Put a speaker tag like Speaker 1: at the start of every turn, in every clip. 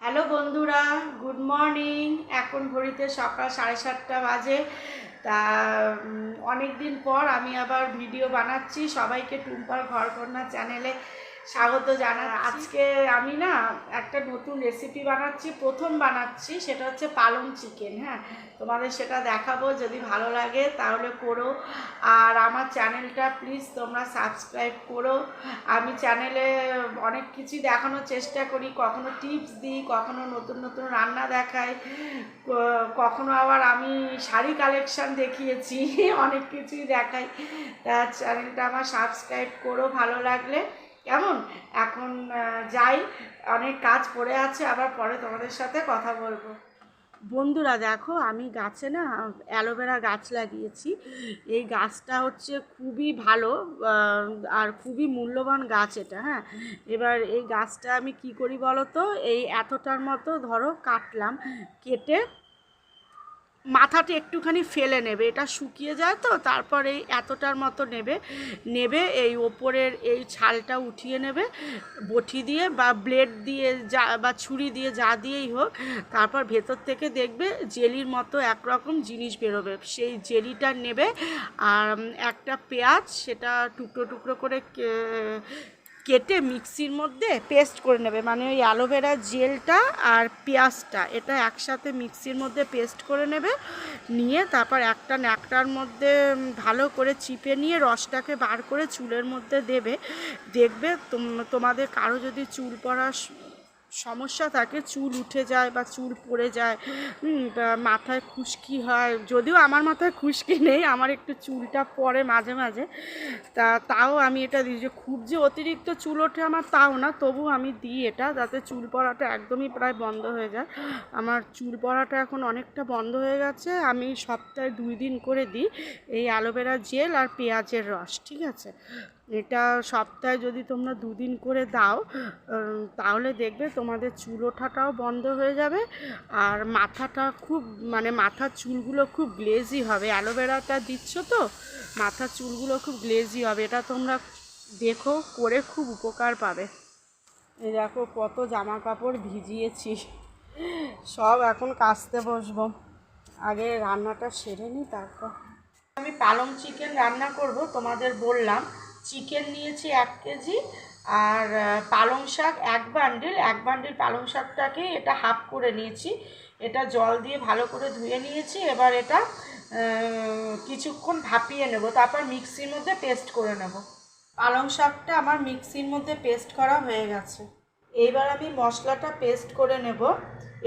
Speaker 1: Hello বন্ধুরা, good morning. এখন ঘড়িতে সকাল 7:30 বাজে। তা অনেক দিন পর আমি আবার ভিডিও বানাচ্ছি। সবাইকে টুম্পার ঘরকন্যা চ্যানেলে স্বাগত জানাই। আজকে আমি না একটা নতুন রেসিপি বানাচ্ছি, প্রথম বানাচ্ছি, সেটা হচ্ছে পালং চিকেন। হ্যাঁ, তোমাদের সেটা দেখাবো, যদি ভালো লাগে তাহলে করো। আর আমার চ্যানেলটা প্লিজ তোমরা সাবস্ক্রাইব করো। আমি চ্যানেলে অনেক কিছুই দেখানোর চেষ্টা করি, কখনো টিপস দিই, কখনো নতুন নতুন রান্না দেখাই, কখনো আবার আমি শাড়ি কালেকশান দেখিয়েছি অনেক কিছুই দেখাই। তা চ্যানেলটা আমার সাবস্ক্রাইব করো ভালো লাগলে। কেমন? এখন যাই, অনেক কাজ পড়ে আছে, আবার পরে তোমাদের সাথে কথা বলবো। বন্ধুরা দেখো, আমি গাছে না অ্যালোভেরা গাছ লাগিয়েছি। এই গাছটা হচ্ছে খুবই ভালো আর খুবই মূল্যবান গাছ এটা। হ্যাঁ, এবার এই গাছটা আমি কি করি বলো তো, এই এতটার মতো ধরো কাটলাম, কেটে মাথাটা একটুখানি ফেলে নেবে, এটা শুকিয়ে যায় তো, তারপর এই এতটার মতো নেবে, এই ওপরের এই ছালটা উঠিয়ে নেবে বটি দিয়ে বা ব্লেড দিয়ে, যা বা ছুরি দিয়ে, যা দিয়েই হোক। তারপর ভেতর থেকে দেখবে জেলির মতো একরকম জিনিস বেরোবে, সেই জেলিটা নেবে। আর একটা পেঁয়াজ, সেটা টুকরো টুকরো করে কেটে মিক্সির মধ্যে পেস্ট করে নেবে, মানে ওই অ্যালোভেরা জেলটা আর পেঁয়াজটা এটা একসাথে মিক্সির মধ্যে পেস্ট করে নেবে। নিয়ে তারপর একটা ন্যাকটার মধ্যে ভালো করে চিপে নিয়ে রসটাকে বার করে চুলের মধ্যে দেবে। দেখবে তোমাদের কারো যদি চুল পড়ার সমস্যা থাকে, চুল উঠে যায় বা চুল পড়ে যায়, বা মাথায় খুশকি হয়, যদিও আমার মাথায় খুশকি নেই, আমার একটু চুলটা পড়ে মাঝে মাঝে, তাও আমি এটা দিই। যে খুব যে অতিরিক্ত চুল ওঠে আমার তাও না, তবু আমি দিই এটা, যাতে চুল পড়াটা একদমই প্রায় বন্ধ হয়ে যায়। আমার চুল পড়াটা এখন অনেকটা বন্ধ হয়ে গেছে। আমি সপ্তাহে 2 দিন করে দিই এই অ্যালোভেরা জেল আর পেঁয়াজের রস, ঠিক আছে? এটা সপ্তাহে যদি তোমরা 2 দিন করে দাও, তাহলে দেখবে তোমাদের চুল ওঠাটাও বন্ধ হয়ে যাবে। আর মাথাটা খুব, মানে মাথার চুলগুলো খুব গ্লেজি হবে, অ্যালোভেরাটা দিচ্ছ তো, মাথার চুলগুলো খুব গ্লেজি হবে। এটা তোমরা দেখো, করে খুব উপকার পাবে। এই দেখো কত জামা কাপড় ভিজিয়েছি, সব এখন কাচতে বসবো। আগে রান্নাটা সেরে নিই, তারপর আমি পালং চিকেন রান্না করব। তোমাদের বললাম চিকেন নিয়েছি 1 কেজি, আর পালং শাক 1 বান্ডিল। 1 বান্ডিল পালং শাকটাকে এটা হাফ করে নিয়েছি, এটা জল দিয়ে ভালো করে ধুয়ে নিয়েছি। এবার এটা কিছুক্ষণ ভাপিয়ে নেব, তারপর মিক্সির মধ্যে পেস্ট করে নেব। পালং শাকটা আমার মিক্সির মধ্যে পেস্ট করা হয়ে গেছে। এইবার আমি মশলাটা পেস্ট করে নেব।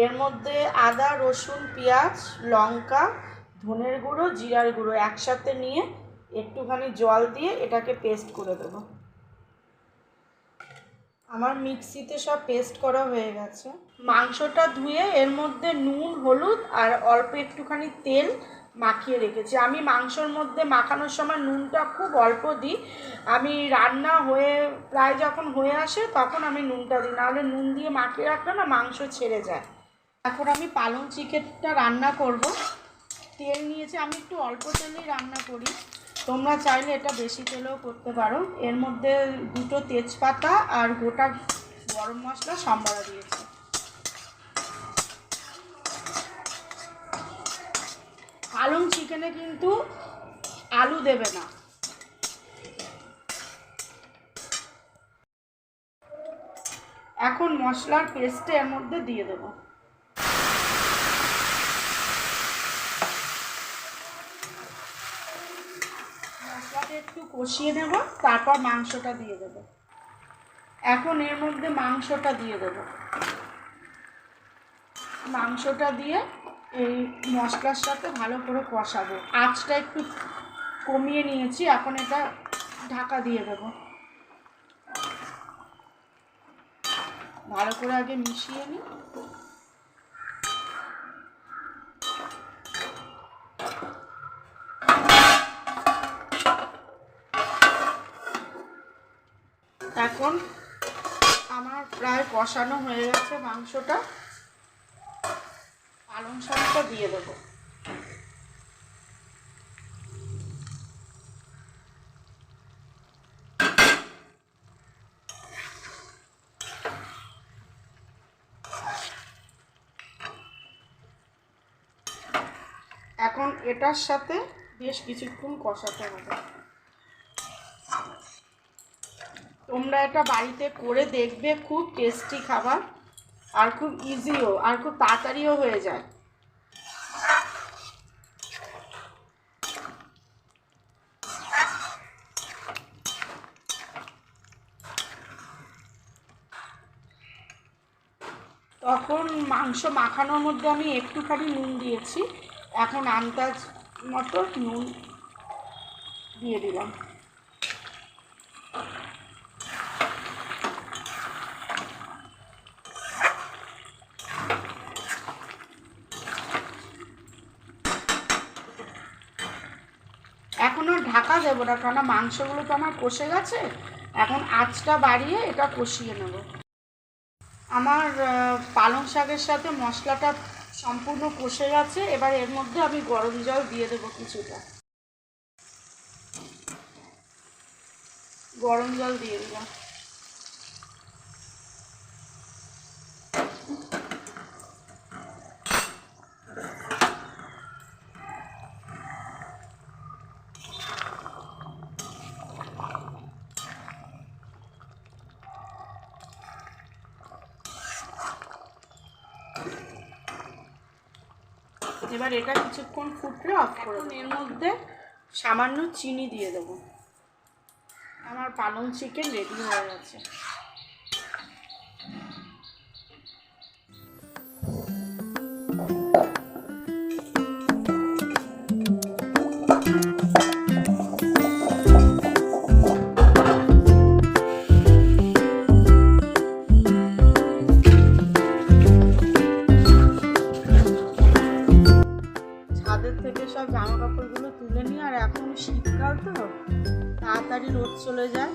Speaker 1: এর মধ্যে আদা, রসুন, পেঁয়াজ, লঙ্কা, ধনের গুঁড়ো, জিরার গুঁড়ো একসাথে নিয়ে একটুখানি জল দিয়ে এটাকে পেস্ট করে দেবো। আমার মিক্সিতে সব পেস্ট করা হয়ে গেছে। মাংসটা ধুয়ে এর মধ্যে নুন, হলুদ আর অল্প একটুখানি তেল মাখিয়ে রেখেছি। আমি মাংসর মধ্যে মাখানোর সময় নুনটা খুব অল্প দিই। আমি রান্না হয়ে প্রায় যখন হয়ে আসে তখন আমি নুনটা দিই, নাহলে নুন দিয়ে মাখিয়ে রাখলে না মাংস ছেড়ে যায়। এখন আমি পালং চিকেনটা রান্না করব। তেল নিয়েছি, আমি একটু অল্প তেলেই রান্না করি, তোমরা চাইলে এটা বেশি তেলেও করতে পারো। এর মধ্যে 2টো তেজপাতা আর গোটা গরম মশলা সম্বারা দিয়েছি। পালং চিকেনে কিন্তু আলু দেবে না। এখন মশলার পেস্টে এর মধ্যে দিয়ে দেবো। মশলাটা একটু কষিয়ে নেব, তারপর মাংসটা দিয়ে দেবো। এখন এর মধ্যে মাংসটা দিয়ে দেবো। মাংসটা দিয়ে এই মশলার সাথে ভালো করে কষাবো। আঁচটা একটু কমিয়ে নিয়েছি, এখন এটা ঢাকা দিয়ে দেবো। ভালো করে আগে মিশিয়ে নিই। এখন আমার প্রায় কষানো হয়ে গেছে মাংসটা, পালং শাকটা দিয়ে দেবো। এখন এটার সাথে বেশ কিছুক্ষণ কষাতে হবে। তোমরা এটা বাড়িতে করে দেখবে, খুব টেস্টি খাবার আর খুব ইজিও আর খুব তাড়াতাড়িও হয়ে যায়। তখন মাংস মাখানোর মধ্যে আমি একটুখানি নুন দিয়েছি, এখন আন্দাজ মতো নুন দিয়ে দিলাম। এখন আর ঢাকা দেবো না, কেননা মাংসগুলো তো আমার কষে গেছে। এখন আঁচটা বাড়িয়ে এটা কষিয়ে নেব। আমার পালং শাকের সাথে মশলাটা সম্পূর্ণ কষে গেছে। এবার এর মধ্যে আমি গরম জল দিয়ে দেবো কিছুটা। গরম জল দিয়ে দিলাম। এবার এটা কিছুক্ষণ ফুটলে অফ করে দেবো। এর মধ্যে সামান্য চিনি দিয়ে দেবো। আমার পালং চিকেন রেডি হয়ে গেছে। সব জামা কাপড়গুলো তুলে নিই, আর এখন শীতকাল তো তাড়াতাড়ি রোদ চলে যায়।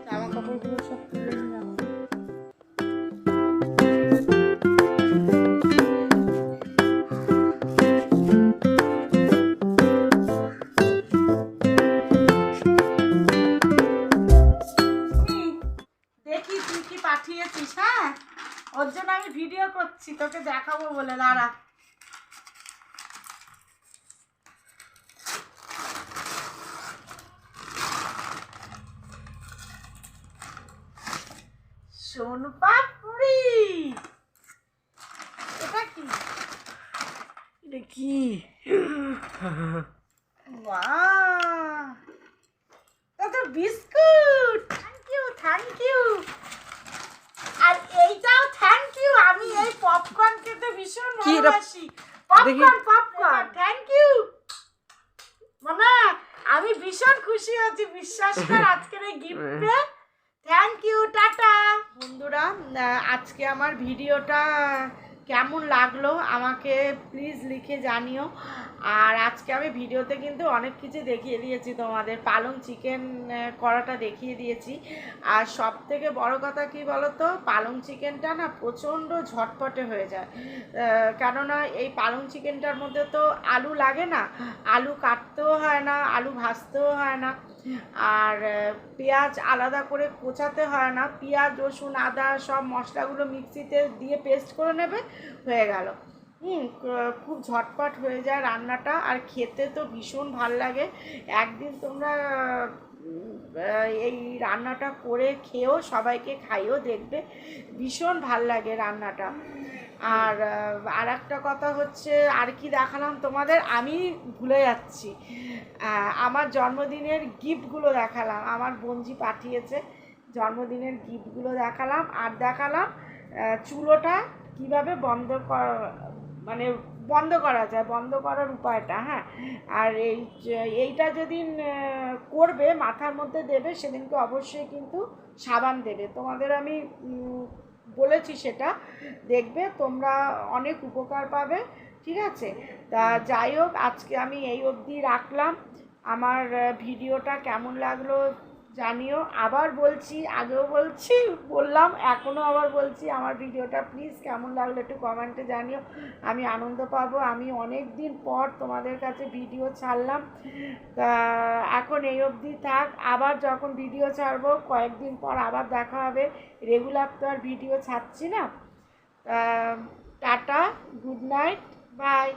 Speaker 1: জামা কাপড়গুলো সব তুলে নিই এখন। দেখি তুই কি পাঠিয়েছিস। হ্যাঁ, ওর জন্য আমি ভিডিও করছি, তোকে দেখাবো বলে। দাঁড়া। সোনপাপড়ি, এটা কি? এটা কি? বাহ, এটা biscuit. Thank you, thank you. আর এইটাও থ্যাংক ইউ। আমি এই পপকর্ন খেতে ভীষণ ভালোবাসি। পপকর্ন, পপকর্ন, থ্যাংক ইউ মামা। আমি ভীষণ খুশি হয়েছি, বিশ্বাস কর, আজকের এই গিফট পেয়ে। Thank you, tata. বন্ধুরা, আজকে আমার ভিডিওটা কেমন লাগলো আমাকে প্লিজ লিখে জানিও। আর আজকে আমি ভিডিওতে কিন্তু অনেক কিছু দেখিয়ে দিয়েছি তোমাদের। পালং চিকেন করাটা দেখিয়ে দিয়েছি। আর সব থেকে বড় কথা কি বলো তো, পালং চিকেনটা না প্রচণ্ড ঝটপটে হয়ে যায়। কেননা এই পালং চিকেনটার মধ্যে তো আলু লাগে না, আলু কাটতেও হয় না, আলু ভাজতেও হয় না, আর পেঁয়াজ আলাদা করে কোচাতে হয় না। পেঁয়াজ, রসুন, আদা সব মশলাগুলো মিক্সিতে দিয়ে পেস্ট করে নেবে, হয়ে গেল। খুব ঝটপট হয়ে যায় রান্নাটা, আর খেতে তো ভীষণ ভাল লাগে। একদিন তোমরা এই রান্নাটা করে খেয়েও সবাইকে খাইও, দেখবে ভীষণ ভাল লাগে রান্নাটা। আর একটা কথা হচ্ছে, আর কি দেখালাম তোমাদের, আমি ভুলে যাচ্ছি। আমার জন্মদিনের গিফটগুলো দেখালাম, আমার বোনজি পাঠিয়েছে জন্মদিনের গিফটগুলো দেখালাম। আর দেখালাম চুলোটা কীভাবে মানে বন্ধ করা যায়, বন্ধ করার উপায়টা। হ্যাঁ, আর এইটা যেদিন করবে, মাথার মধ্যে দেবে, সেদিনকে অবশ্যই কিন্তু সাবান দেবে। তোমাদের আমি বলেছি সেটা, দেখবে তোমরা অনেক উপকার পাবে। ঠিক আছে, তা যাই হোক, আজকে আমি এই অবধি রাখলাম। আমার ভিডিওটা কেমন লাগলো জানিও। আবার বলছি, আগেও বললাম, এখনও আবার বলছি, আমার ভিডিওটা প্লিজ কেমন লাগলো একটু কমেন্টে জানিও। আমি আনন্দ পাবো। আমি অনেক দিন পর তোমাদের কাছে ভিডিও ছাড়লাম, তা এখন এই অবধি থাক। আবার যখন ভিডিও ছাড়বো কয়েকদিন পর আবার দেখা হবে। রেগুলার তো আর ভিডিও ছাড়ছি না। Tata, good night, by.